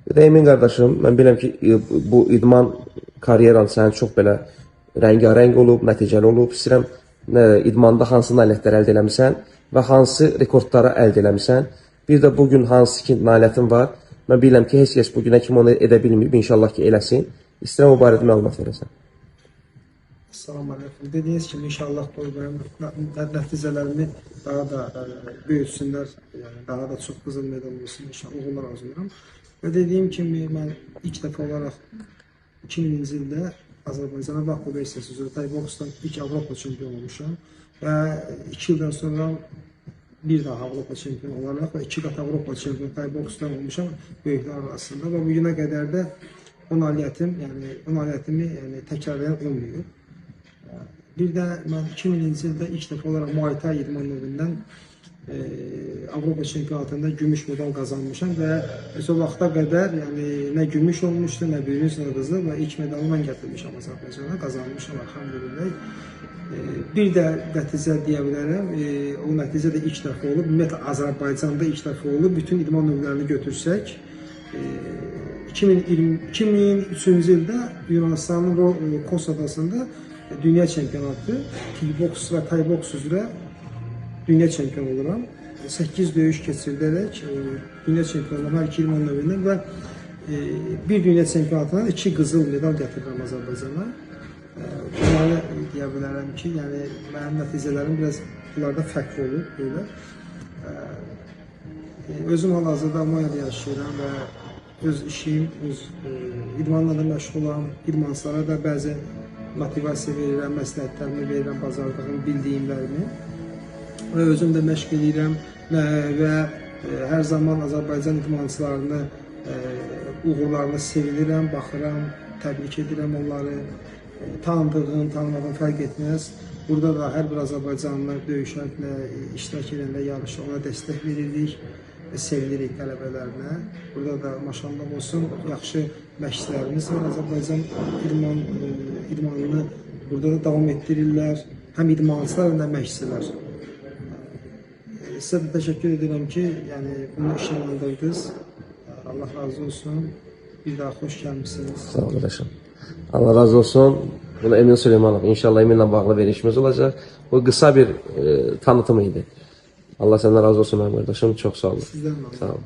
Bir də Emin qardaşım, mən biləm ki, bu idman karyeran sənin çox belə rəngarəng olub, nəticəli olub. İstəyirəm, idmanda hansı nailiyyətlər əldə eləmisən və hansı rekordları əldə eləmisən. Bir də bugün hansı ki, nailiyyətin var. Mən biləm ki, heç kəs bugünə kimi onu edə bilməyib, inşallah ki, eləsin. İstəyirəm o barədə məlumat verəsən. Salam aleyküm. Dediyiniz kimi inşallah qoyuyorum. Nəticələrimi daha da böyütsünlər, yəni daha da çox qızıl medal olsun inşallah uğurlar arzulayıram. Və dediyim kimi mən ilk dəfə olaraq 2000-ci ildə Azərbaycana Baku versiyası üzrə Thai boksdan ilk Avropa çempionu olmuşam və 2 ildən sonra bir daha Avropa çempionu olaraq və 2 qat Avropa çempionu Thai boksdan olmuşam böyüklər arasında və bu günə qədər də o nailiyyətimi təkrarlayan olmuyor. Bir də mən 2000-ci ildə ilk dəfə olaraq Muay Thai idman növündən Avropa çempionatında gümüş medal qazanmışam və o vaxta qədər nə gümüş olmuşdu, nə bürünc, nə qızıl və ilk medalı mən gətirmişəm Azərbaycana, qazanmışam elhamdülillah. Bir də nəticə deyə bilərəm, o nəticə də ilk dəfə olub, ümumiyyətlə Azərbaycanda ilk dəfə olub, bütün idman növlərini götürsək. 2003-cü ildə Yunanistanın Kos adasında dünya çempionatı, kickboks və Thai boks üzrə dünya çempionu oluram. 8 döyüş keçirilərək dünya çempionu hər iki idman növündən və bir dünya çempionatından 2 qızıl medal gətirirəm Azərbaycana. Bunları deyə bilərəm ki, yəni mənim nəticələrim biraz bunlarda fərqli olur belə. Özüm hal-hazırda Almaniyada yaşayıram və öz işim, öz idmanla da məşğulam. İdmançılara da bəzi motivasiya verirəm, məsləhətlərimi verirəm, bazardığım bildiyimlərimi. Və özüm də məşq edirəm və hər zaman Azərbaycan idmançılarını uğurlarına sevinirəm, baxıram, təbrik edirəm onları. Tanıdığım, tanımadığım fərq etməz. Burada da hər bir Azərbaycanlı döyüşlərlə iştirak edəndə yarışda ona dəstək veririk, sevinirik tələbələrinə. Burada da maşallah olsun, yaxşı məşqçilərimiz var. Azərbaycan idmanını burada da davam etdirirlər. Həm idmançılar, həm də məşqçilər. Sizə də təşəkkür edirəm ki, bunu işləndirdiniz. Allah razı olsun. Bir daha xoş gəlmişsiniz. Sağ ol qardaşım. Allah razı olsun. Bunu Emin Süleymanov. İnşallah Eminlə bağlı verişimiz olacaq. Bu qısa bir tanıtım idi. Allah səndən razı olsun mənim qardaşım. Çox sağ olun. Sizdən razı olsun. Sağ olun.